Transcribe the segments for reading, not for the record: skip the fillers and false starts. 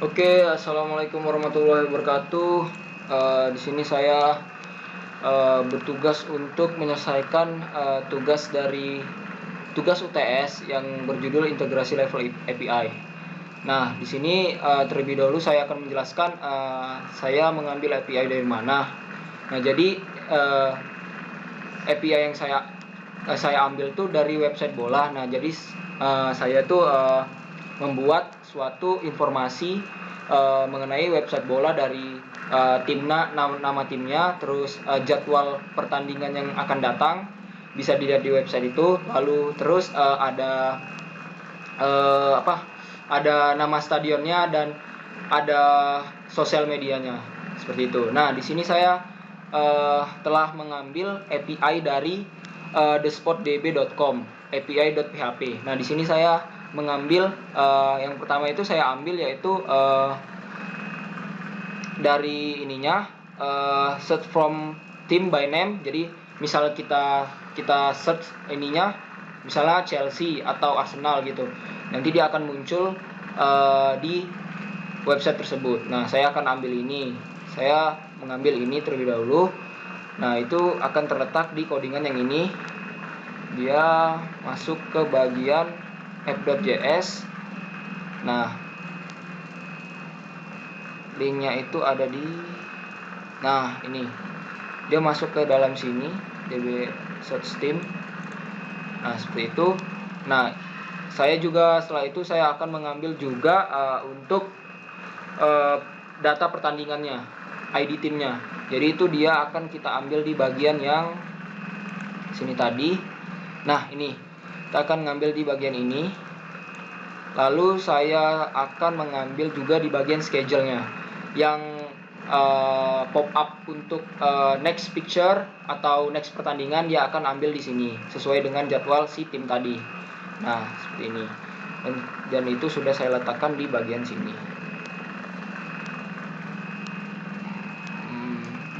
Oke, assalamualaikum warahmatullahi wabarakatuh. Di sini saya bertugas untuk menyelesaikan tugas UTS yang berjudul Integrasi Level API. Nah, di sini terlebih dahulu saya akan menjelaskan saya mengambil API dari mana. Nah, jadi API yang saya ambil tuh dari website bola. Nah, jadi saya tuh membuat suatu informasi mengenai website bola dari nama timnya, terus jadwal pertandingan yang akan datang bisa dilihat di website itu. Lalu terus ada nama stadionnya dan ada sosial medianya seperti itu. Nah, di sini saya telah mengambil API dari thesportdb.com, api.php. Nah, di sini saya mengambil yang pertama itu saya ambil yaitu dari ininya search from team by name. Jadi misal kita search ininya misalnya Chelsea atau Arsenal gitu, nanti dia akan muncul di website tersebut. Nah, saya akan ambil ini. Saya mengambil ini terlebih dahulu. Nah, itu akan terletak di codingan yang ini. Dia masuk ke bagian app.js. Nah, linknya itu ada di ini. Dia masuk ke dalam sini, db search team. Nah, seperti itu. Nah, saya juga setelah itu saya akan mengambil juga untuk data pertandingannya, ID timnya. Jadi itu dia akan kita ambil di bagian yang sini tadi. Nah, ini kita akan ngambil di bagian ini. Lalu saya akan mengambil juga di bagian schedule-nya, yang pop up untuk next picture atau next pertandingan dia akan ambil di sini sesuai dengan jadwal si tim tadi. Nah, seperti ini. Dan itu sudah saya letakkan di bagian sini.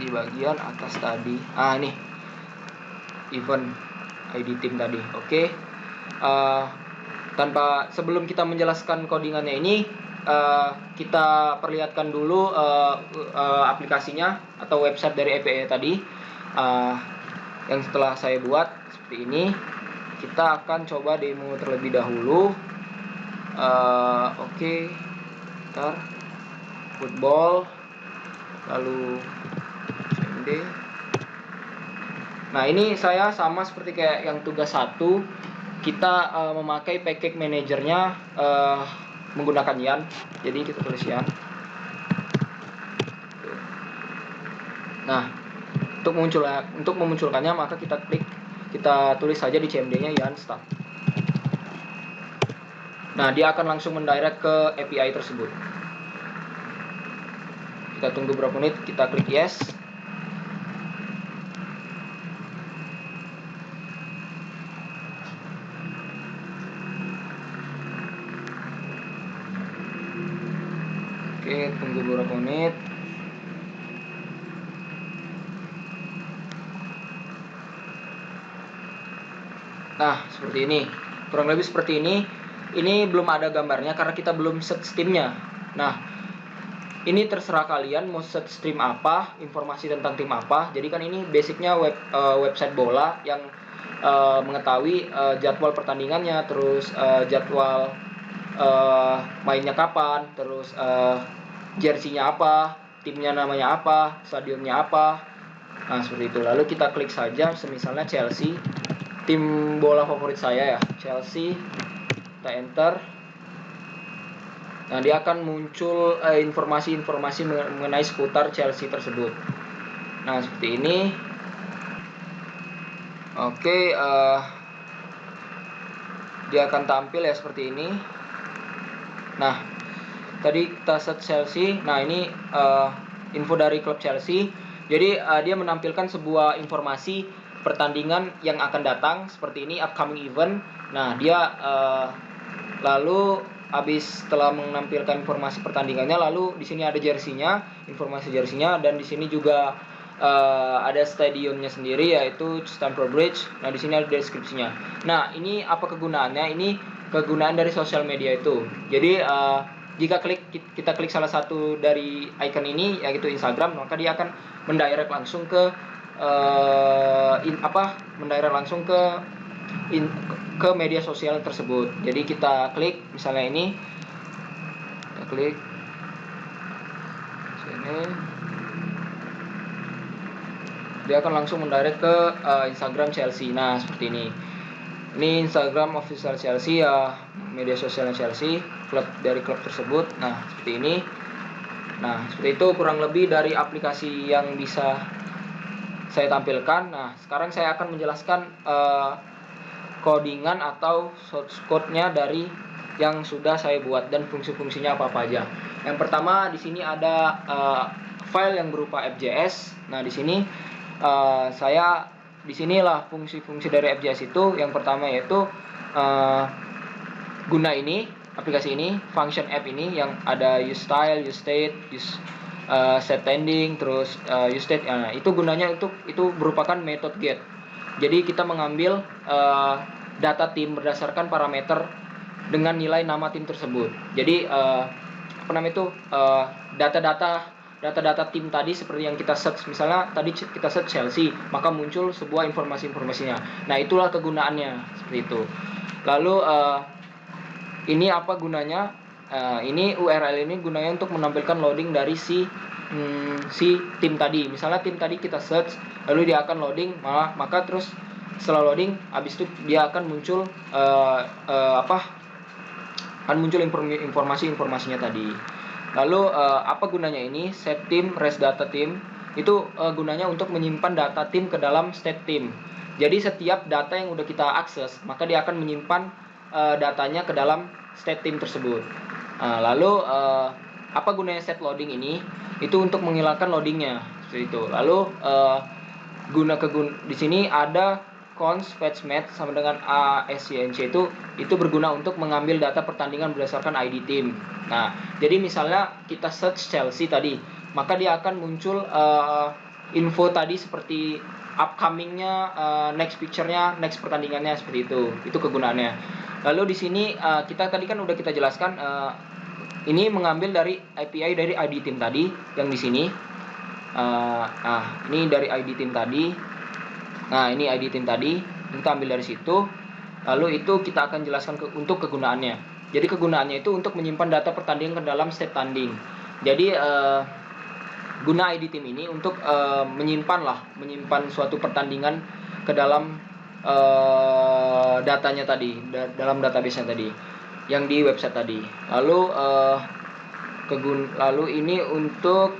Di bagian atas tadi. Ini event ID tim tadi. Oke. Sebelum kita menjelaskan codingannya ini, kita perlihatkan dulu aplikasinya atau website dari API tadi yang setelah saya buat seperti ini. Kita akan coba demo terlebih dahulu. Oke. Ntar football, lalu CMD. Nah, ini saya sama seperti kayak yang tugas 1. Kita memakai package manajernya menggunakan Yan. Jadi kita tulis Yan. Nah, untuk memunculkannya maka kita tulis saja di CMD-nya Yan start. Nah, dia akan langsung mendirect ke API tersebut. Kita tunggu beberapa menit, kita klik yes. Oke, tunggu beberapa menit. Nah, seperti ini. Kurang lebih seperti ini. Ini belum ada gambarnya karena kita belum set streamnya. Nah, ini terserah kalian mau set stream apa, informasi tentang tim apa. Jadi kan ini basicnya website bola yang mengetahui jadwal pertandingannya, terus jadwal mainnya kapan, terus jersey-nya apa, timnya namanya apa, stadionnya apa. Nah, seperti itu. Lalu kita klik saja misalnya Chelsea, tim bola favorit saya ya, Chelsea. Kita enter. Nah, dia akan muncul informasi-informasi mengenai seputar Chelsea tersebut. Nah, seperti ini. Oke, dia akan tampil ya seperti ini. Nah, tadi kita set Chelsea. Nah, ini info dari klub Chelsea. Jadi dia menampilkan sebuah informasi pertandingan yang akan datang seperti ini, upcoming event. Nah, dia lalu setelah menampilkan informasi pertandingannya, lalu di sini ada jersey-nya, informasi jersey-nya, dan di sini juga ada stadionnya sendiri yaitu Stamford Bridge. Nah, di sini ada deskripsinya. Nah, ini apa kegunaannya? Ini kegunaan dari sosial media itu. Jadi jika kita klik salah satu dari icon ini, yaitu Instagram, maka dia akan mendirect langsung ke mendirect langsung ke media sosial tersebut. Jadi kita klik misalnya ini, kita klik sini, dia akan langsung mendirect ke Instagram Chelsea. Nah, seperti ini. Ini Instagram official Chelsea ya, media sosial Chelsea, klub dari klub tersebut. Nah, seperti ini. Nah, seperti itu kurang lebih dari aplikasi yang bisa saya tampilkan. Nah, sekarang saya akan menjelaskan codingan atau source code-nya dari yang sudah saya buat dan fungsi-fungsinya apa aja. Yang pertama di sini ada file yang berupa FJS. Nah, di sini disinilah fungsi-fungsi dari FJS itu. Yang pertama yaitu guna ini, aplikasi ini, function app ini yang ada use style, use state, use set ending, terus use state. Nah, itu gunanya itu merupakan method get. Jadi kita mengambil data tim berdasarkan parameter dengan nilai nama tim tersebut. Jadi data-data tim tadi seperti yang kita search, misalnya tadi kita search Chelsea, maka muncul sebuah informasinya. Nah, itulah kegunaannya seperti itu. Lalu ini apa gunanya? Ini URL ini gunanya untuk menampilkan loading dari si tim tadi. Misalnya tim tadi kita search, lalu dia akan loading, maka terus setelah loading, habis itu dia akan muncul informasinya tadi. Lalu apa gunanya ini? Set team, rest data team itu gunanya untuk menyimpan data tim ke dalam state team. Jadi setiap data yang udah kita akses, maka dia akan menyimpan datanya ke dalam state team tersebut. Lalu apa gunanya set loading ini? Itu untuk menghilangkan loadingnya seperti itu. Lalu di sini ada const fetch match sama dengan ASCNC itu berguna untuk mengambil data pertandingan berdasarkan ID tim. Nah, jadi misalnya kita search Chelsea tadi, maka dia akan muncul info tadi seperti upcomingnya, next picture-nya, next pertandingannya, seperti itu. Itu kegunaannya. Lalu di sini kita tadi kan udah kita jelaskan, ini mengambil dari API dari ID tim tadi yang di sini. Ini dari ID tim tadi. Nah, ini ID tim tadi, kita ambil dari situ. Lalu itu kita akan jelaskan untuk kegunaannya. Jadi kegunaannya itu untuk menyimpan data pertandingan ke dalam state tanding. Jadi guna ID tim ini untuk menyimpan suatu pertandingan ke dalam datanya tadi, dalam database-nya tadi, yang di website tadi. Lalu ini untuk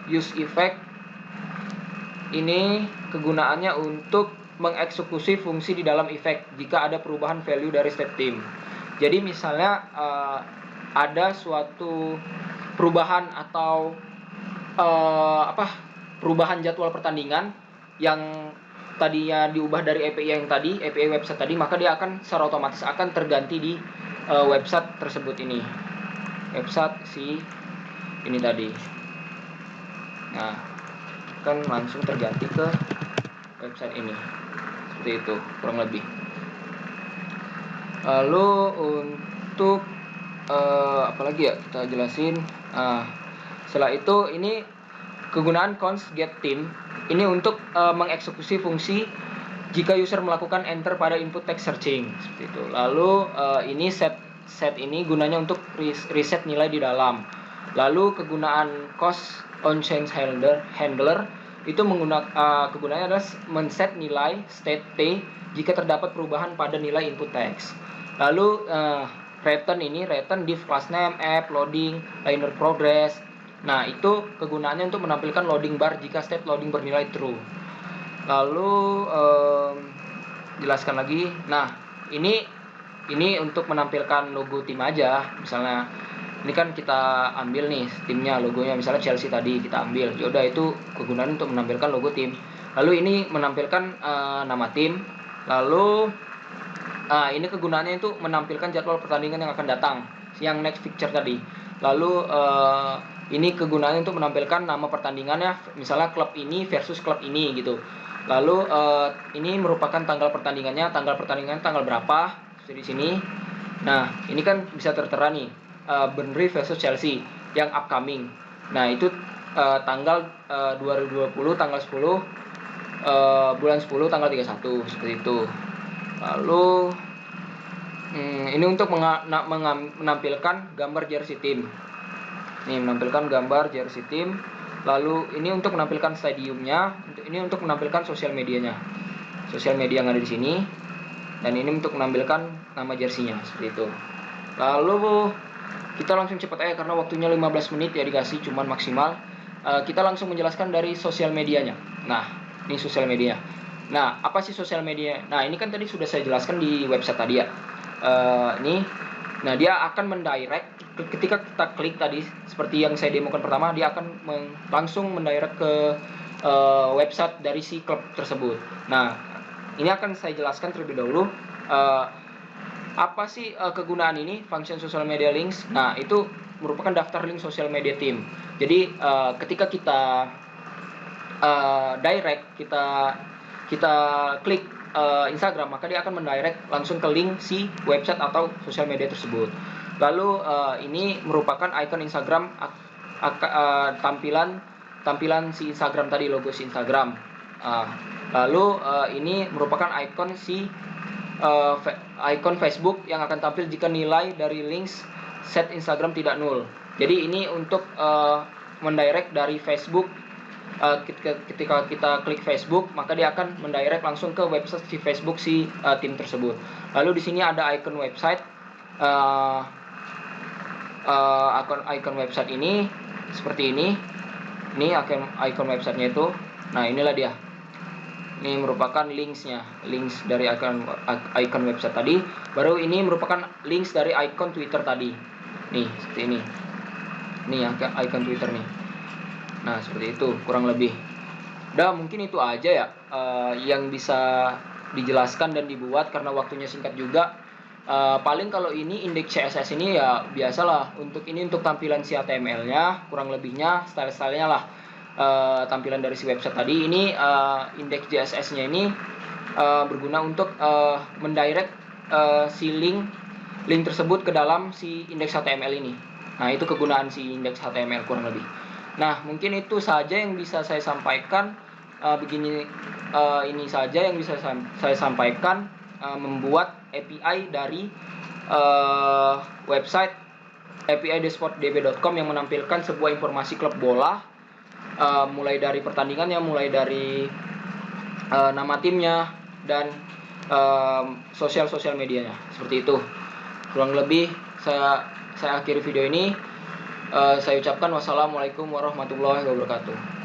use effect. Ini kegunaannya untuk mengeksekusi fungsi di dalam efek jika ada perubahan value dari state team. Jadi misalnya ada suatu perubahan atau perubahan jadwal pertandingan yang tadinya diubah dari API website tadi, maka dia akan secara otomatis akan terganti di website tersebut ini. Website ini tadi. Nah, kan langsung terganti ke website ini, seperti itu kurang lebih. Lalu untuk apalagi ya kita jelasin. Setelah itu ini kegunaan const get team ini untuk mengeksekusi fungsi jika user melakukan enter pada input text searching, seperti itu. Lalu ini set ini gunanya untuk reset nilai di dalam. Lalu kegunaan cost on change handler itu kegunaannya adalah men-set nilai state T jika terdapat perubahan pada nilai input text. Lalu return div class name, app, loading, liner progress. Nah, itu kegunaannya untuk menampilkan loading bar jika state loading bernilai true. Lalu jelaskan lagi. Nah, ini untuk menampilkan logo tim aja. Misalnya ini kan kita ambil nih timnya, logonya misalnya Chelsea tadi kita ambil. Yaudah, itu kegunaan untuk menampilkan logo tim. Lalu ini menampilkan nama tim. Lalu ini kegunaannya itu menampilkan jadwal pertandingan yang akan datang, yang next picture tadi. Lalu ini kegunaannya untuk menampilkan nama pertandingannya, misalnya klub ini versus klub ini gitu. Lalu ini merupakan tanggal pertandingannya tanggal berapa di sini. Nah, ini kan bisa tertera nih Burnley versus Chelsea yang upcoming. Nah, itu tanggal 2020 tanggal 10 bulan 10 tanggal 31 seperti itu. Lalu ini untuk menampilkan gambar jersey tim. Ini menampilkan gambar jersey tim. Lalu ini untuk menampilkan stadiumnya, ini untuk menampilkan sosial medianya. Sosial media yang ada di sini. Dan ini untuk menampilkan nama jersinya seperti itu. Lalu kita langsung cepat aja karena waktunya 15 menit ya dikasih cuman maksimal. Kita langsung menjelaskan dari sosial medianya. Nah, ini sosial media. Nah, apa sih sosial media? Nah, ini kan tadi sudah saya jelaskan di website tadi ya. Nah, dia akan mendirect ketika kita klik tadi seperti yang saya demokan pertama, dia akan langsung mendirect ke website dari si klub tersebut. Nah, ini akan saya jelaskan terlebih dahulu apa sih kegunaan ini function social media links. Nah, itu merupakan daftar link social media tim. Jadi ketika kita direct, kita klik Instagram, maka dia akan mendirect langsung ke link si website atau sosial media tersebut. Lalu ini merupakan icon Instagram, tampilan si Instagram tadi, logo si Instagram. Lalu ini merupakan icon icon Facebook yang akan tampil jika nilai dari links set Instagram tidak nol. Jadi ini untuk mendirect dari Facebook. Ketika kita klik Facebook, maka dia akan mendirect langsung ke website si Facebook si tim tersebut. Lalu di sini ada icon website. Icon website ini seperti ini. Ini icon websitenya itu. Nah, inilah dia. Ini merupakan links dari icon website tadi. Baru ini merupakan links dari icon Twitter tadi. Nih, seperti ini. Nih icon Twitter nih. Nah, seperti itu kurang lebih. Udah, mungkin itu aja ya yang bisa dijelaskan dan dibuat karena waktunya singkat juga. Paling kalau ini indeks CSS ini ya biasalah, untuk tampilan si HTML-nya, kurang lebihnya style-stylenya lah. Tampilan dari si website tadi ini, indeks CSS-nya ini berguna untuk mendirect si link tersebut ke dalam si indeks HTML ini. Nah, itu kegunaan si indeks HTML kurang lebih. Nah, mungkin itu saja yang bisa saya sampaikan. Ini saja yang bisa saya sampaikan, membuat API dari website api-sportdb.com yang menampilkan sebuah informasi klub bola, mulai dari pertandingannya, mulai dari nama timnya, dan sosial medianya. Seperti itu kurang lebih. Saya akhiri video ini. Saya ucapkan wassalamualaikum warahmatullahi wabarakatuh.